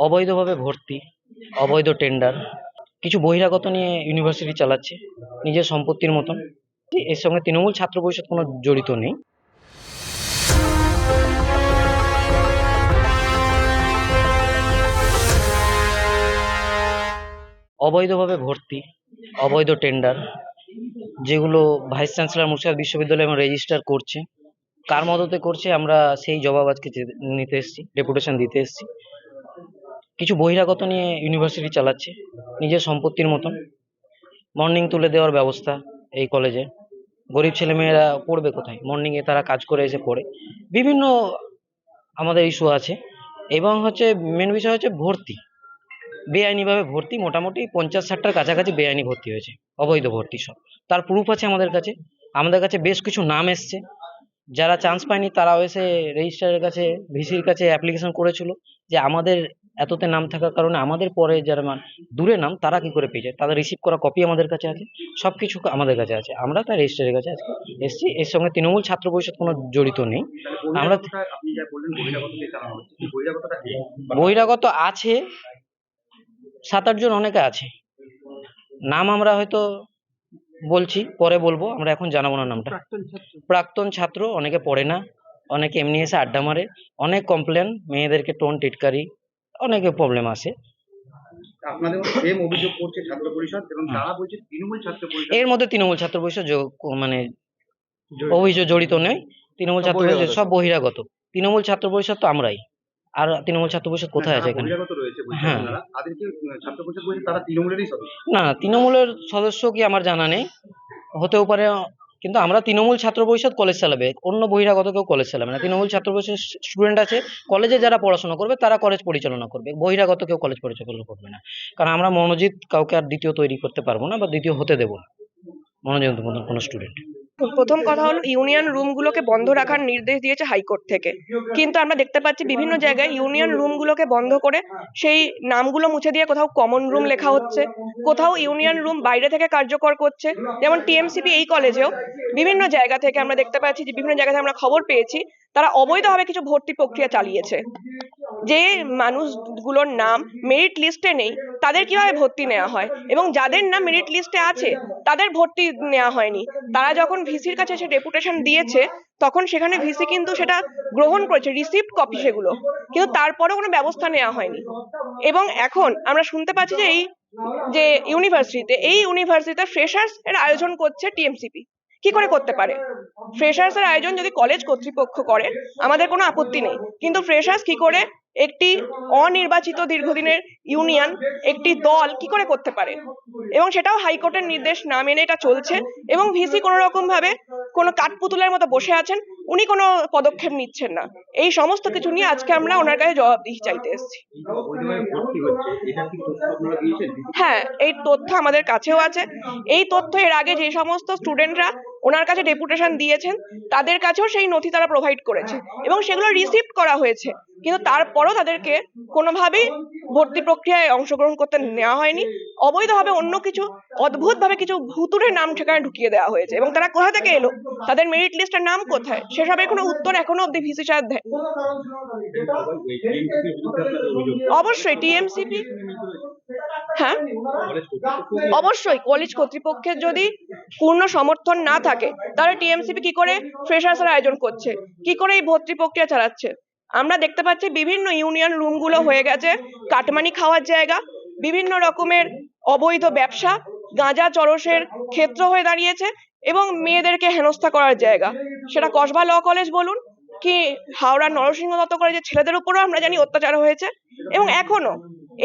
অবৈধভাবে ভর্তি, অবৈধ টেন্ডার, কিছু বহিরাগত নিয়ে ইউনিভার্সিটি চালাচ্ছে নিজের সম্পত্তির মতন। এর সঙ্গে তৃণমূল ছাত্র পরিষদ কোনো জড়িত নেই। অবৈধভাবে ভর্তি, অবৈধ টেন্ডার, যেগুলো ভাইস চ্যান্সেলর মুর্শিদাবাদ বিশ্ববিদ্যালয় এবং রেজিস্টার করছে, কার মদতে করছে আমরা সেই জবাব আজকে নিতে এসেছি, ডেপুটেশন দিতে এসেছি। কিছু বহিরাগত নিয়ে ইউনিভার্সিটি চালাচ্ছে নিজের সম্পত্তির মতন। মর্নিং তুলে দেওয়ার ব্যবস্থা এই কলেজে। গরিব ছেলেমেয়েরা পড়বে কোথায়? মর্নিংয়ে তারা কাজ করে এসে পড়ে। বিভিন্ন আমাদের ইস্যু আছে। এবং মেন বিষয় হচ্ছে ভর্তি, বেআইনিভাবে ভর্তি। মোটামুটি 50-60টার কাছাকাছি বেআইনি ভর্তি হয়েছে, অবৈধ ভর্তি সব। তার প্রুফ আছে আমাদের কাছে। আমাদের কাছে বেশ কিছু নাম এসছে, যারা চান্স পায়নি তারাও এসে রেজিস্ট্রারের কাছে, ভিসির কাছে অ্যাপ্লিকেশন করেছিল যে আমাদের এততে নাম থাকার কারণে আমাদের পরে যারা দূরে নাম তারা কি করে পেয়ে যায়। তাদের রিসিভ করা কপি আমাদের কাছে আছে, সব কিছু আমাদের কাছে আছে। আমরা তার রেজিস্ট্রারের কাছে আজকে এসেছি। এর সঙ্গে তৃণমূল ছাত্র পরিষদ কোনো জড়িত নেই। আমরা বহিরাগত আছে 7-8 জন, অনেকে আছে। নাম আমরা হয়তো বলছি, পরে বলবো, আমরা এখন জানাবো না নামটা। প্রাক্তন ছাত্র, অনেকে পড়ে না, অনেকে এমনি এসে আড্ডা মারে, অনেক কমপ্লেন, মেয়েদেরকে টোন টিটকারি, অনেকে প্রবলেম আসে। আপনাদের সেম অভিযোগ করছে ছাত্র পরিষদ এবং তারা বলছে তৃণমূল ছাত্র পরিষদ। এর মধ্যে তৃণমূল ছাত্র পরিষদ মানে অভিযোগ জড়িত নেই। তৃণমূল ছাত্র পরিষদ সব বহিরাগত। তৃণমূল ছাত্র পরিষদ তো আমরাই। আর তৃণমূল ছাত্র পরিষদ কোথায় আছে এখানে? হ্যাঁ, না, তৃণমূলের সদস্য কি আমার জানা নেই, হতেও পারে। কিন্তু আমরা তৃণমূল ছাত্র পরিষদ কলেজ চালাবে, অন্য বহিরাগত কেউ কলেজ চালাবে না। তৃণমূল ছাত্র পরিষদ স্টুডেন্ট আছে কলেজে, যারা পড়াশোনা করবে তারা কলেজ পরিচালনা করবে, বহিরাগত কেউ কলেজ পরিচালনা করবে না। কারণ আমরা মনোজিৎ কাউকে আর দ্বিতীয় তৈরি করতে পারবো না, বা দ্বিতীয় হতে দেবো না মনোজিৎ মতন কোনো স্টুডেন্ট। প্রথম কথা হলো, ইউনিয়ন রুমগুলোকে বন্ধ রাখার নির্দেশ দিয়েছে হাইকোর্ট থেকে, কিন্তু আমরা দেখতে পাচ্ছি বিভিন্ন জায়গায় ইউনিয়ন রুমগুলোকে বন্ধ করে সেই নামগুলো মুছে দিয়ে কোথাও কমন রুম লেখা হচ্ছে, কোথাও ইউনিয়ন রুম বাইরে থেকে কার্যকর করছে। যেমন টিএমসিপি এই কলেজেও বিভিন্ন জায়গা থেকে আমরা দেখতে পাচ্ছি যে বিভিন্ন জায়গা থেকে আমরা খবর পেয়েছি তারা অবৈধভাবে কিছু ভর্তি প্রক্রিয়া চালিয়েছে। যে মানুষগুলোর নাম মেরিট লিস্টে নেই তাদের কিভাবে ভর্তি নেওয়া হয়, এবং যাদের নাম মেরিট লিস্টে আছে তাদের ভর্তি নেওয়া হয়নি। তারা যখন ভিসির কাছে সে ডেপুটেশন দিয়েছে তখন সেখানে ভিসি কিন্তু সেটা গ্রহণ করেছে, রিসিভড কপি সেগুলো, কিন্তু তারপরেও কোনো ব্যবস্থা নেওয়া হয়নি। এবং এখন আমরা শুনতে পাচ্ছি যে এই ইউনিভার্সিটিতে ফ্রেশার্স এর আয়োজন করছে টিএমসিপি। কি করে করতে পারে? ফ্রেশার্স এর আয়োজন যদি কলেজ কর্তৃপক্ষ করে আমাদের কোনো আপত্তি নেই, কিন্তু ফ্রেশার্স কি করে একটি অনির্বাচিত দীর্ঘদিনের ইউনিয়ন, একটি দল কি করে করতে পারে? এবং সেটাও হাইকোর্টের নির্দেশ না মেনে এটা চলছে, এবং ভিসি কোনো রকম ভাবে কোনো কাঠপুতুলের মতো বসে আছেন, উনি কোনো পদক্ষেপ নিচ্ছেন না। এই সমস্ত কিছু নিয়ে আজকে আমরা ওনার কাছে জবাবদিহি চাইতে এসেছি। হ্যাঁ, এই তথ্য আমাদের কাছেও আছে। এই তথ্য এর আগে যে সমস্ত স্টুডেন্টরা ওনার কাছে ডেপুটেশন দিয়েছেন তাদের কাছেও সেই নথি তারা প্রোভাইড করেছে এবং সেগুলো রিসিভ করা হয়েছে, কিন্তু তারপরও তাদেরকে কোনোভাবেই ভর্তি প্রক্রিয়ায় অংশগ্রহণ করতে নেওয়া হয়নি। অবৈধভাবে অন্য কিছু অদ্ভুতভাবে কিছু ভুতুরে নাম ঠিকানা ঢুকিয়ে দেওয়া হয়েছে, এবং তারা কোথা থেকে এলো, তাদের মেরিট লিস্টের নাম কোথায়, সেসবের কোনো উত্তর এখনো অব্দি ভিসি সাহেব দেয়। অবশ্যই টিএমসিপি, হ্যাঁ অবশ্যই কলেজ কর্তৃপক্ষের যদি পূর্ণ সমর্থন না থাকে তাহলে টিএমসিপি কি করে ফ্রেশার্সের আয়োজন করছে, কি করে এই ভর্তি প্রক্রিয়া চালাচ্ছে? আমরা দেখতে পাচ্ছি বিভিন্ন ইউনিয়ন রুমগুলো হয়ে গেছে কাটমানি খাওয়ার জায়গা, বিভিন্ন রকমের অবৈধ ব্যবসা, গাঁজা চরসের ক্ষেত্র হয়ে দাঁড়িয়েছে, এবং মেয়েদেরকে হেনস্থা করার জায়গা। সেটা কসবা ল কলেজ বলুন কি হাওড়া নরসিংহ দত্ত কলেজের ছেলেদের উপরও আমরা জানি অত্যাচার হয়েছে। এবং এখনো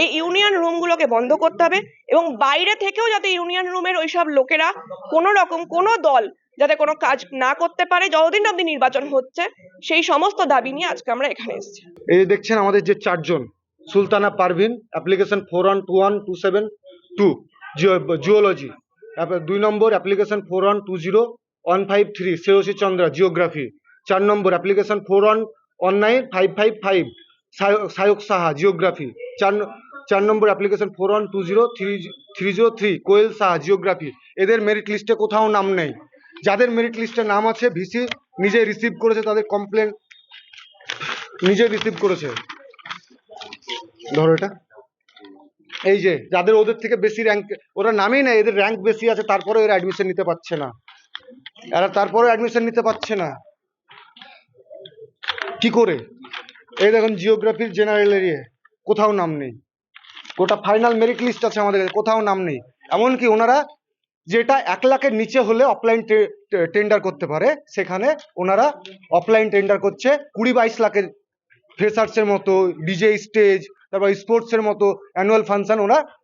এই ইউনিয়ন রুমগুলোকে বন্ধ করতে হবে, এবং বাইরে থেকেও যাতে ইউনিয়ন রুমের ওইসব লোকেরা কোনো রকম কোনো দল যাতে কোনো কাজ না করতে পারে যতদিন অব্দি নির্বাচন হচ্ছে, সেই সমস্ত দাবি নিয়ে আজকে আমরা এখানে এসেছি। এই দেখছেন আমাদের যে 4 জন, সুলতানা পারভিন অ্যাপ্লিকেশন 412172 জিওলজি, তারপর 2 নম্বর অ্যাপ্লিকেশন 4120-153 শ্রেয়সী চন্দ্রা জিওগ্রাফি, 4 নম্বর অ্যাপ্লিকেশন 4119-555 সায়ক সাহা জিওগ্রাফি, 4 নম্বর অ্যাপ্লিকেশন 4120-303 কোয়েল সাহা জিওগ্রাফি। এদের মেরিট লিস্টে কোথাও নাম নেই। যাদের মেরিট লিস্টে নাম আছে ভিসি নিজে রিসিভ করেছে, তাদের কমপ্লেন নিজে রিসিভ করেছে। ধরো এটা, এই যে যাদের ওদের থেকে বেশি র্যাঙ্ক, ওরা নামেই না, এদের র্যাঙ্ক বেশি আছে, তারপরে এরা অ্যাডমিশন নিতে পারছে না, এরা তারপরে অ্যাডমিশন নিতে পারছে না। কি করে? এই দেখুন জিওগ্রাফির জেনারেল এরিয়া কোথাও নাম নেই, গোটা ফাইনাল মেরিট লিস্ট আছে আমাদের কাছে, কোথাও নাম নেই। এমনকি ওনারা যেটা 1 লাখের নিচে হলে অফলাইন টেন্ডার করতে পারে, সেখানে ওনারা অফলাইন টেন্ডার করছে 20-22 লাখের ফ্রেশার্সের মতো, ডিজে স্টেজ, তারপর স্পোর্টসের মতো অ্যানুয়াল ফাংশন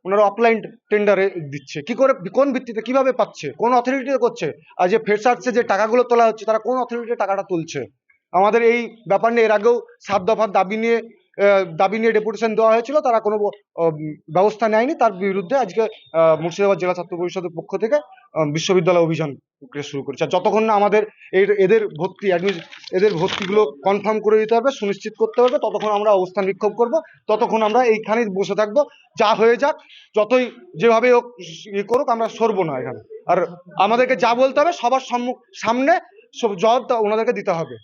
ওনারা অফলাইন টেন্ডারে দিচ্ছে। কি করে, কোন ভিত্তিতে, কিভাবে পাচ্ছে, কোন অথরিটিতে করছে? আর যে ফ্রেশার্সে যে টাকাগুলো তোলা হচ্ছে, তারা কোন অথরিটিতে টাকাটা তুলছে? আমাদের এই ব্যাপার নিয়ে এর আগেও 7 দফার দাবি নিয়ে ডেপুটেশন দেওয়া হয়েছিল, তারা কোনো ব্যবস্থা নেয়নি। তার বিরুদ্ধে আজকে মুর্শিদাবাদ জেলা ছাত্র পরিষদের পক্ষ থেকে বিশ্ববিদ্যালয় অভিযান প্রক্রিয়া শুরু করেছে। আর যতক্ষণ না আমাদের এদের ভর্তিগুলো কনফার্ম করে দিতে হবে, সুনিশ্চিত করতে হবে, ততক্ষণ আমরা অবস্থান বিক্ষোভ করব, ততক্ষণ আমরা এইখানেই বসে থাকবো। যা হয়ে যাক, যতই যেভাবে হোক ইয়ে করুক, আমরা সরবো না এখানে। আর আমাদেরকে যা বলতে হবে সবার সামনে সব জবাব ওনাদেরকে দিতে হবে,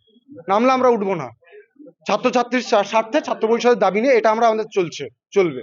নামলে আমরা উঠবো না। ছাত্রছাত্রীর স্বার্থে ছাত্র পরিষদের দাবি নিয়ে এটা আমাদের চলবে।